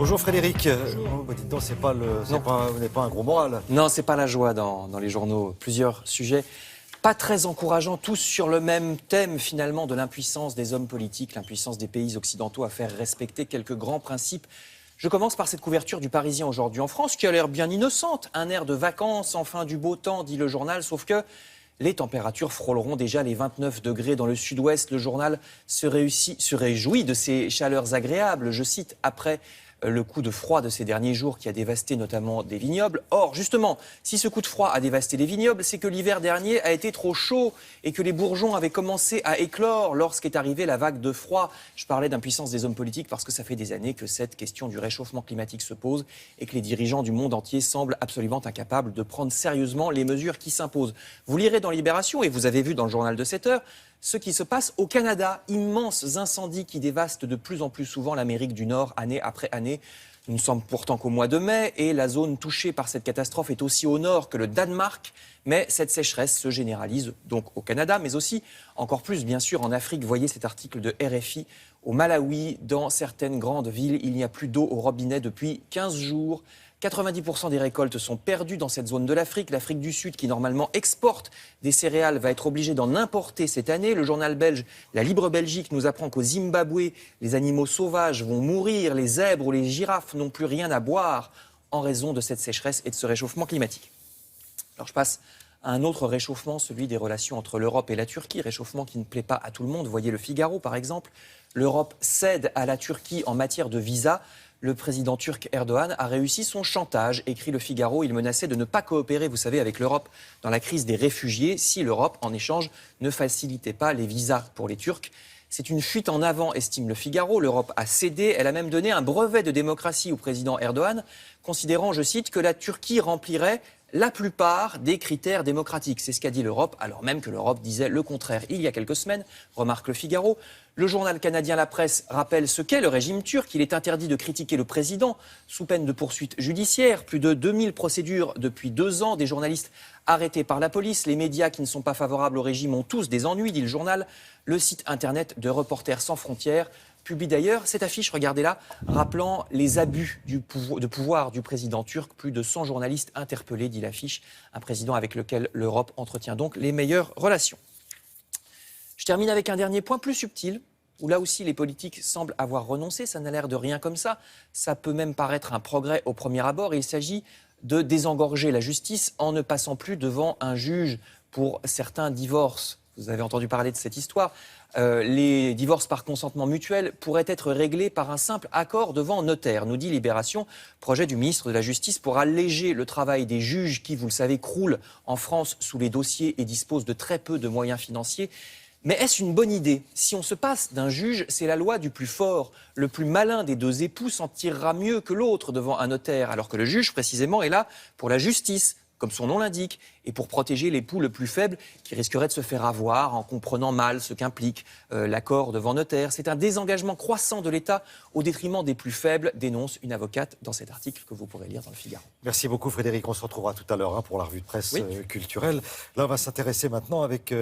Bonjour Frédéric. Dites donc, vous n'êtes pas un gros moral. Non, c'est pas la joie dans les journaux. Plusieurs sujets pas très encourageants, tous sur le même thème finalement de l'impuissance des hommes politiques, l'impuissance des pays occidentaux à faire respecter quelques grands principes. Je commence par cette couverture du Parisien aujourd'hui en France, qui a l'air bien innocente. Un air de vacances, enfin du beau temps, dit le journal, sauf que les températures frôleront déjà les 29 degrés dans le sud-ouest. Le journal se réjouit de ces chaleurs agréables, je cite, après le coup de froid de ces derniers jours qui a dévasté notamment des vignobles. Or, justement, si ce coup de froid a dévasté les vignobles, c'est que l'hiver dernier a été trop chaud et que les bourgeons avaient commencé à éclore lorsqu'est arrivée la vague de froid. Je parlais d'impuissance des hommes politiques parce que ça fait des années que cette question du réchauffement climatique se pose et que les dirigeants du monde entier semblent absolument incapables de prendre sérieusement les mesures qui s'imposent. Vous lirez dans Libération, et vous avez vu dans le journal de 7 heures, ce qui se passe au Canada. Immenses incendies qui dévastent de plus en plus souvent l'Amérique du Nord, année après année. Nous ne sommes pourtant qu'au mois de mai et la zone touchée par cette catastrophe est aussi au nord que le Danemark. Mais cette sécheresse se généralise donc au Canada, mais aussi encore plus bien sûr en Afrique. Voyez cet article de RFI. Au Malawi, dans certaines grandes villes, il n'y a plus d'eau au robinet depuis 15 jours. 90% des récoltes sont perdues dans cette zone de l'Afrique. L'Afrique du Sud, qui normalement exporte des céréales, va être obligée d'en importer cette année. Le journal belge La Libre Belgique nous apprend qu'au Zimbabwe, les animaux sauvages vont mourir. Les zèbres ou les girafes n'ont plus rien à boire en raison de cette sécheresse et de ce réchauffement climatique. Alors je passe à un autre réchauffement, celui des relations entre l'Europe et la Turquie. Réchauffement qui ne plaît pas à tout le monde. Voyez le Figaro, par exemple. L'Europe cède à la Turquie en matière de visa. Le président turc Erdogan a réussi son chantage, écrit le Figaro. Il menaçait de ne pas coopérer, vous savez, avec l'Europe dans la crise des réfugiés si l'Europe, en échange, ne facilitait pas les visas pour les Turcs. C'est une fuite en avant, estime le Figaro. L'Europe a cédé. Elle a même donné un brevet de démocratie au président Erdogan, considérant, je cite, que la Turquie remplirait la plupart des critères démocratiques. C'est ce qu'a dit l'Europe, alors même que l'Europe disait le contraire il y a quelques semaines, remarque le Figaro. Le journal canadien La Presse rappelle ce qu'est le régime turc. Il est interdit de critiquer le président sous peine de poursuites judiciaires. Plus de 2000 procédures depuis 2 ans, des journalistes arrêtés par la police. Les médias qui ne sont pas favorables au régime ont tous des ennuis, dit le journal. Le site internet de Reporters sans frontières publie d'ailleurs cette affiche, regardez-la, rappelant les abus de pouvoir du président turc. Plus de 100 journalistes interpellés, dit l'affiche. Un président avec lequel l'Europe entretient donc les meilleures relations. Je termine avec un dernier point plus subtil, où là aussi les politiques semblent avoir renoncé. Ça n'a l'air de rien comme ça. Ça peut même paraître un progrès au premier abord. Il s'agit de désengorger la justice en ne passant plus devant un juge pour certains divorces. Vous avez entendu parler de cette histoire. Les divorces par consentement mutuel pourraient être réglés par un simple accord devant notaire, nous dit Libération, projet du ministre de la Justice pour alléger le travail des juges qui, vous le savez, croulent en France sous les dossiers et disposent de très peu de moyens financiers. Mais est-ce une bonne idée? Si on se passe d'un juge, c'est la loi du plus fort. Le plus malin des 2 époux s'en tirera mieux que l'autre devant un notaire, alors que le juge, précisément, est là pour la justice, comme son nom l'indique, et pour protéger l'époux le plus faible qui risquerait de se faire avoir en comprenant mal ce qu'implique l'accord devant notaire. C'est un désengagement croissant de l'État au détriment des plus faibles, dénonce une avocate dans cet article que vous pourrez lire dans le Figaro. Merci beaucoup Frédéric, on se retrouvera tout à l'heure pour la revue de presse culturelle. Là on va s'intéresser maintenant avec...